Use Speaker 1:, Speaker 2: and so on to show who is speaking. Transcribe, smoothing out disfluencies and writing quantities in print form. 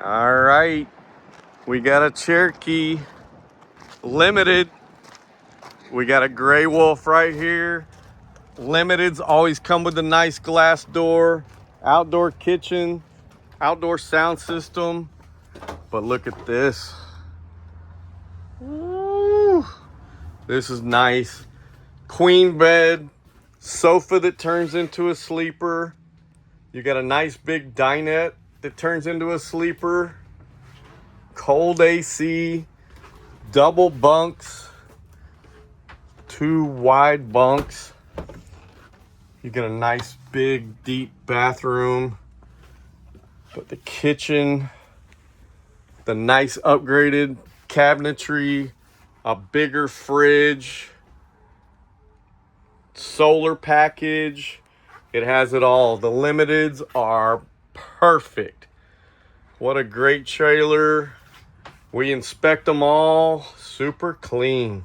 Speaker 1: All right, we got a Cherokee limited. We got a gray wolf right here. Limiteds always come with a nice glass door, outdoor kitchen, outdoor sound system. But look at this. Ooh, this is nice. Queen bed, sofa that turns into a sleeper. You got a nice big dinette that turns into a sleeper. Cold AC, double bunks, 2 wide bunks. You got a nice big deep bathroom. But the kitchen, the nice upgraded cabinetry, a bigger fridge, solar package. It has it all. The limiteds are perfect. What a great trailer. We inspect them all, super clean.